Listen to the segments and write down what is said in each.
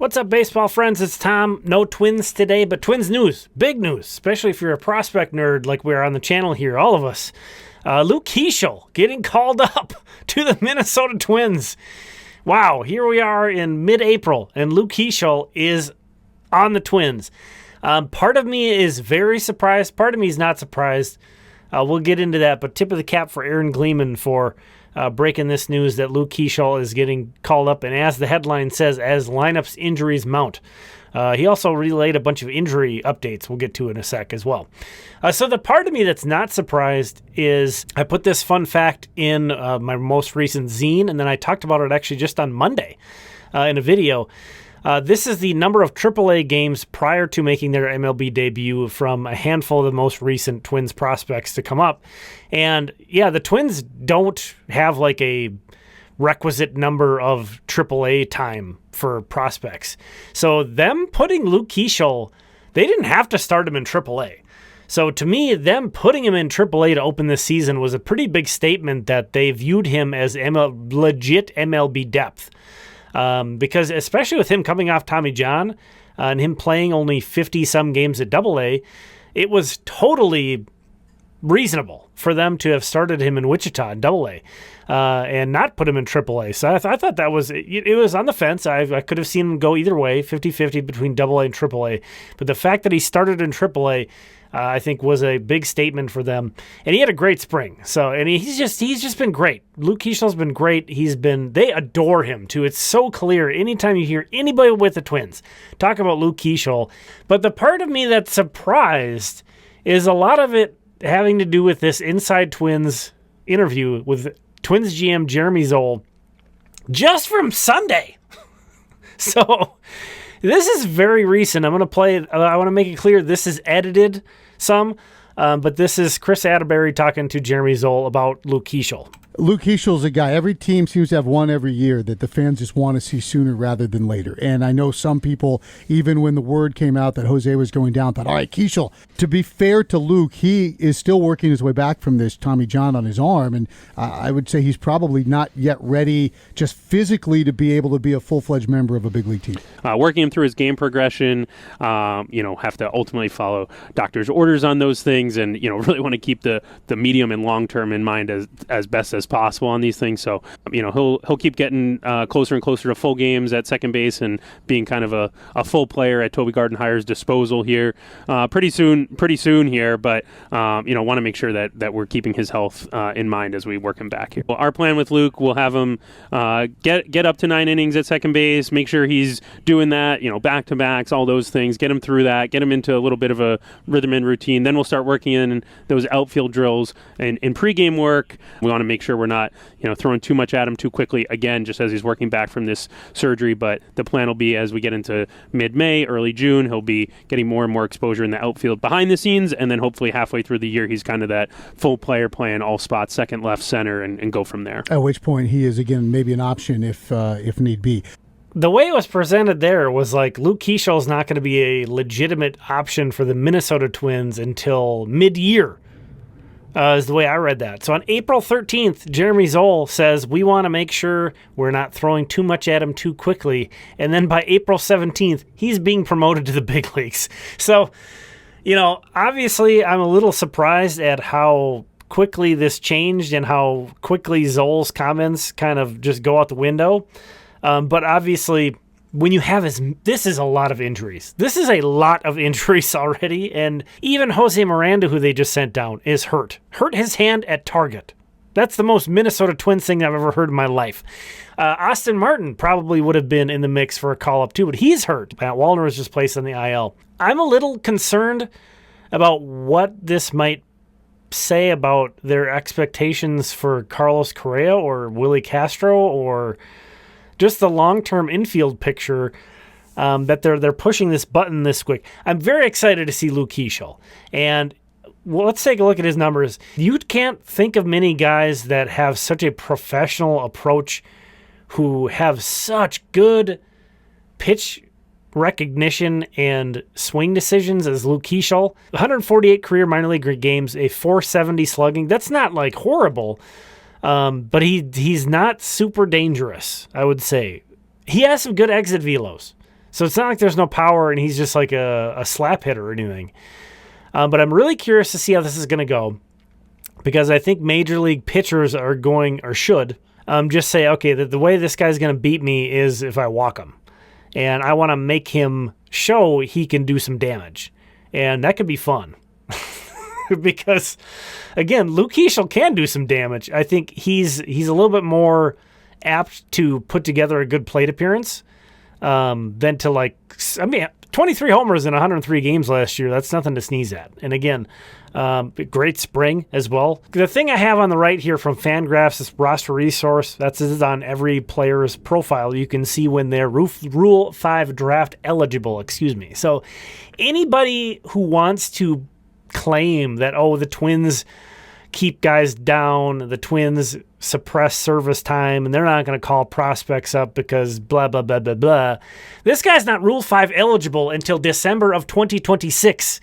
What's up, baseball friends? It's Tom. No Twins today, but Twins news. Big news, especially if you're a prospect nerd like we are on the channel here, all of us. Luke Keaschall getting called up to the Minnesota Twins. Wow, here we are in mid-April, and Luke Keaschall is on the Twins. Part of me is very surprised. Part of me is not surprised. We'll get into that, but tip of the cap for Aaron Gleeman for breaking this news that Luke Keaschall is getting called up, and as the headline says, as lineups injuries mount. He also relayed a bunch of injury updates we'll get to in a sec as well. So the part of me that's not surprised is I put this fun fact in my most recent zine, and then I talked about it actually just on Monday in a video. This is the number of AAA games prior to making their MLB debut from a handful of the most recent Twins prospects to come up. And yeah, the Twins don't have like a requisite number of AAA time for prospects. So them putting Luke Keaschall, they didn't have to start him in AAA. So to me, them putting him in AAA to open this season was a pretty big statement that they viewed him as legit MLB depth. Because especially with him coming off Tommy John and him playing only 50-some games at AA, it was totally reasonable for them to have started him in Wichita in AA and not put him in AAA. So I thought that was, it was on the fence. I could have seen him go either way, 50-50 between AA and AAA. But the fact that he started in AAA, I think was a big statement for them. And he had a great spring. So, and he's just been great. Luke Keaschall's been great. They adore him too. It's so clear anytime you hear anybody with the Twins talk about Luke Keaschall. But the part of me that's surprised is a lot of it having to do with this Inside Twins interview with Twins GM Jeremy Zoll just from Sunday. So this is very recent. I'm going to play it. I want to make it clear this is edited some, but this is Chris Atterbury talking to Jeremy Zoll about Luke Keaschall. Luke Keaschall's a guy, every team seems to have one every year that the fans just want to see sooner rather than later. And I know some people, even when the word came out that Jose was going down, thought, all right, Keaschall. To be fair to Luke, he is still working his way back from this Tommy John on his arm. And I would say he's probably not yet ready just physically to be able to be a full-fledged member of a big league team. Working him through his game progression, have to ultimately follow doctor's orders on those things and, really want to keep the medium and long term in mind as best as possible on these things. So, he'll keep getting closer and closer to full games at second base and being kind of a full player at Toby Gardenhire's disposal here pretty soon here. But, want to make sure that we're keeping his health in mind as we work him back here. Well, our plan with Luke, we'll have him get up to 9 innings at second base, make sure he's doing that, back-to-backs, all those things, get him through that, get him into a little bit of a rhythm and routine. Then we'll start working in those outfield drills and in pregame work. We want to make sure we're not, throwing too much at him too quickly, again, just as he's working back from this surgery. But the plan will be as we get into mid-May, early June, he'll be getting more and more exposure in the outfield behind the scenes, and then hopefully halfway through the year, he's kind of that full player playing all spots, second, left, center, and go from there. At which point he is, again, maybe an option if need be. The way it was presented there was like Luke Keaschall's not going to be a legitimate option for the Minnesota Twins until mid-year, is the way I read that. So on April 13th, Jeremy Zoll says, we want to make sure we're not throwing too much at him too quickly. And then by April 17th, he's being promoted to the big leagues. So, obviously I'm a little surprised at how quickly this changed and how quickly Zoll's comments kind of just go out the window. But obviously, when you have this is a lot of injuries. This is a lot of injuries already, and even Jose Miranda, who they just sent down, is hurt. Hurt his hand at target. That's the most Minnesota Twins thing I've ever heard in my life. Austin Martin probably would have been in the mix for a call-up too, but he's hurt. Matt Wallner was just placed on the IL. I'm a little concerned about what this might say about their expectations for Carlos Correa or Willie Castro or just the long-term infield picture that they're pushing this button this quick. I'm very excited to see Luke Keaschall. And let's take a look at his numbers. You can't think of many guys that have such a professional approach who have such good pitch recognition and swing decisions as Luke Keaschall. 148 career minor league games, a .470 slugging. That's not like horrible. But he's not super dangerous, I would say. He has some good exit velos. So it's not like there's no power and he's just like a slap hitter or anything. But I'm really curious to see how this is going to go, because I think major league pitchers are going, or should, just say, okay, the way this guy's going to beat me is if I walk him. And I want to make him show he can do some damage. And that could be fun. Because, again, Luke Keaschall can do some damage. I think he's a little bit more apt to put together a good plate appearance than to 23 homers in 103 games last year. That's nothing to sneeze at. And again, great spring as well. The thing I have on the right here from Fangraphs, this roster resource, this is on every player's profile. You can see when they're Rule 5 draft eligible, So anybody who wants to claim that, the Twins keep guys down, the Twins suppress service time, and they're not going to call prospects up because blah, blah, blah, blah, blah. This guy's not Rule 5 eligible until December of 2026.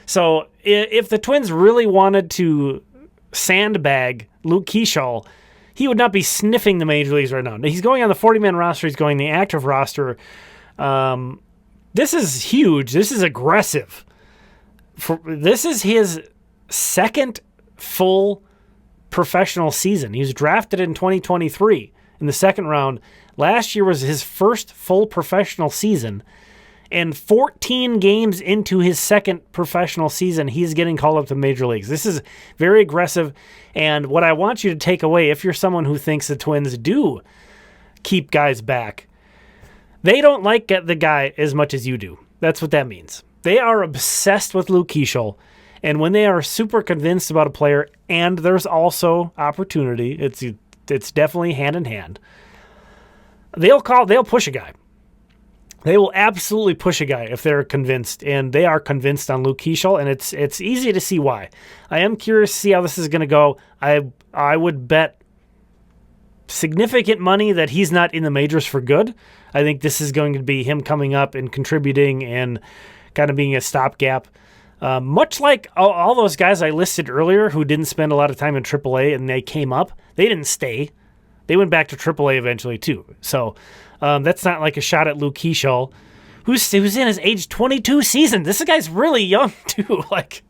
So if the Twins really wanted to sandbag Luke Keaschall, he would not be sniffing the major leagues right now. He's going on the 40-man roster. He's going the active roster. This is huge. This is aggressive. This is his second full professional season. He was drafted in 2023 in the second round. Last year was his first full professional season, and 14 games into his second professional season, he's getting called up to major leagues. This is very aggressive, and what I want you to take away, if you're someone who thinks the Twins do keep guys back, they don't like the guy as much as you do. That's what that means. They are obsessed with Luke Keaschall. And when they are super convinced about a player, and there's also opportunity, it's definitely hand in hand, they'll push a guy. They will absolutely push a guy if they're convinced, and they are convinced on Luke Keaschall, and it's easy to see why. I am curious to see how this is going to go. I would bet significant money that he's not in the majors for good. I think this is going to be him coming up and contributing and kind of being a stopgap. Much like all those guys I listed earlier who didn't spend a lot of time in AAA and they came up, they didn't stay. They went back to AAA eventually too. So that's not like a shot at Luke Keaschall, who's in his age 22 season. This guy's really young too.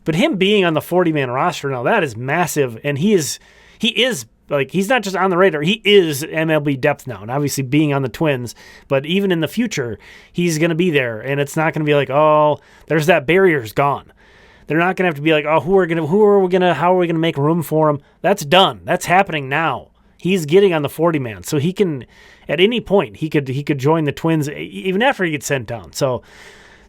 But him being on the 40-man roster now, that is massive, and he is he's not just on the radar. He is MLB depth now, and obviously being on the Twins. But even in the future, he's going to be there, and it's not going to be like, there's that barrier's gone. They're not going to have to be like, how are we going to make room for him? That's done. That's happening now. He's getting on the 40-man, so he can, at any point, he could join the Twins even after he gets sent down. So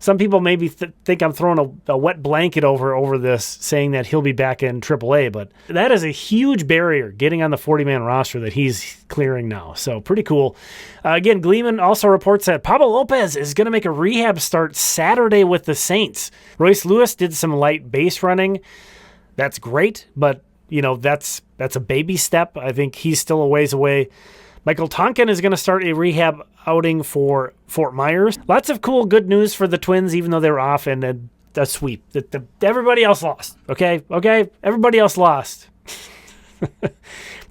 some people maybe think I'm throwing a wet blanket over this, saying that he'll be back in AAA, but that is a huge barrier getting on the 40-man roster that he's clearing now. So pretty cool. Again, Gleeman also reports that Pablo Lopez is going to make a rehab start Saturday with the Saints. Royce Lewis did some light base running. That's great, but that's a baby step. I think he's still a ways away. Michael Tonkin is going to start a rehab outing for Fort Myers. Lots of cool, good news for the Twins, even though they were off and a sweep. Everybody else lost. Okay? Everybody else lost.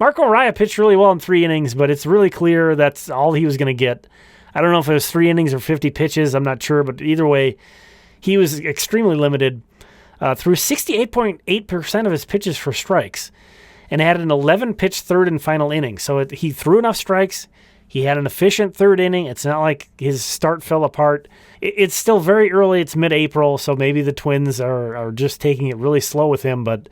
Marco Araya pitched really well in 3 innings, but it's really clear that's all he was going to get. I don't know if it was 3 innings or 50 pitches. I'm not sure, but either way, he was extremely limited. Threw 68.8% of his pitches for strikes, and had an 11-pitch third and final inning. So he threw enough strikes. He had an efficient third inning. It's not like his start fell apart. It's still very early. It's mid-April, so maybe the Twins are just taking it really slow with him. But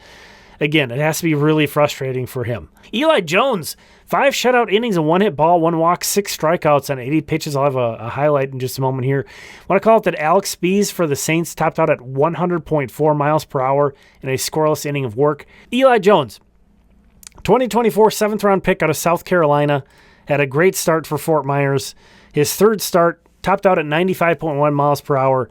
again, it has to be really frustrating for him. Eli Jones, 5 shutout innings, a 1-hit ball, 1 walk, 6 strikeouts on 80 pitches. I'll have a highlight in just a moment here. I want to call it that Alex Spees for the Saints topped out at 100.4 miles per hour in a scoreless inning of work. Eli Jones, 2024 7th-round pick out of South Carolina, had a great start for Fort Myers. His third start topped out at 95.1 miles per hour.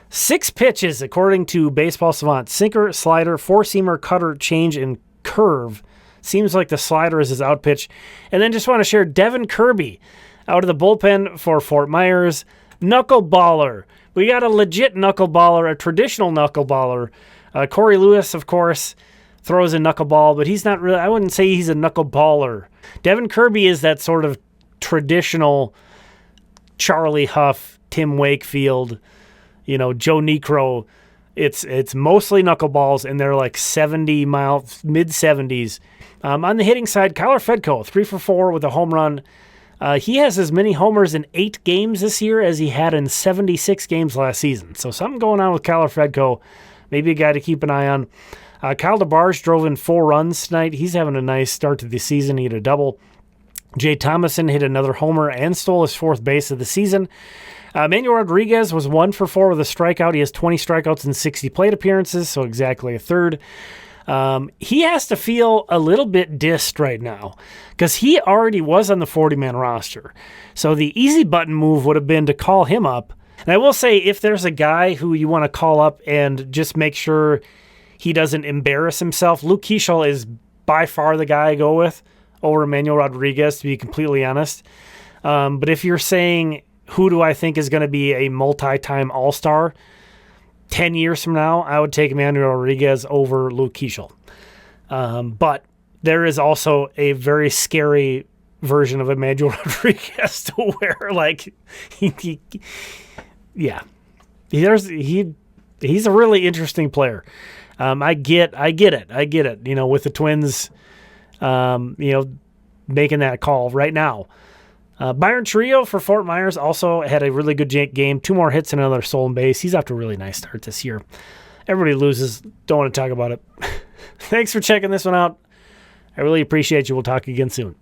6 pitches, according to Baseball Savant: sinker, slider, 4-seamer, cutter, change, and curve. Seems like the slider is his out pitch. And then just want to share Devin Kirby out of the bullpen for Fort Myers. Knuckleballer. We got a legit knuckleballer, a traditional knuckleballer. Corey Lewis, of course, throws a knuckleball, but he's not really, I wouldn't say he's a knuckleballer. Devin Kirby is that sort of traditional Charlie Huff, Tim Wakefield, Joe Necro. It's mostly knuckleballs, and they're like 70 miles, mid-70s. On the hitting side, Kyler Fedko, 3 for 4 with a home run. He has as many homers in 8 games this year as he had in 76 games last season. So something going on with Kyler Fedko. Maybe a guy to keep an eye on. Kyle DeBarge drove in 4 runs tonight. He's having a nice start to the season. He hit a double. Jay Thomason hit another homer and stole his 4th base of the season. Manuel Rodriguez was 1 for 4 with a strikeout. He has 20 strikeouts in 60 plate appearances, so exactly a third. He has to feel a little bit dissed right now because he already was on the 40-man roster. So the easy button move would have been to call him up. And I will say, if there's a guy who you want to call up and just make sure he doesn't embarrass himself, Luke Keaschall is by far the guy I go with over Emmanuel Rodriguez, to be completely honest. But if you're saying, who do I think is going to be a multi-time All-Star 10 years from now, I would take Emmanuel Rodriguez over Luke Keaschall. But there is also a very scary version of Emmanuel Rodriguez to where, like, he's a really interesting player. I get it. With the Twins, making that call right now. Byron Trio for Fort Myers also had a really good game. 2 more hits and another stolen base. He's off to a really nice start this year. Everybody loses. Don't want to talk about it. Thanks for checking this one out. I really appreciate you. We'll talk again soon.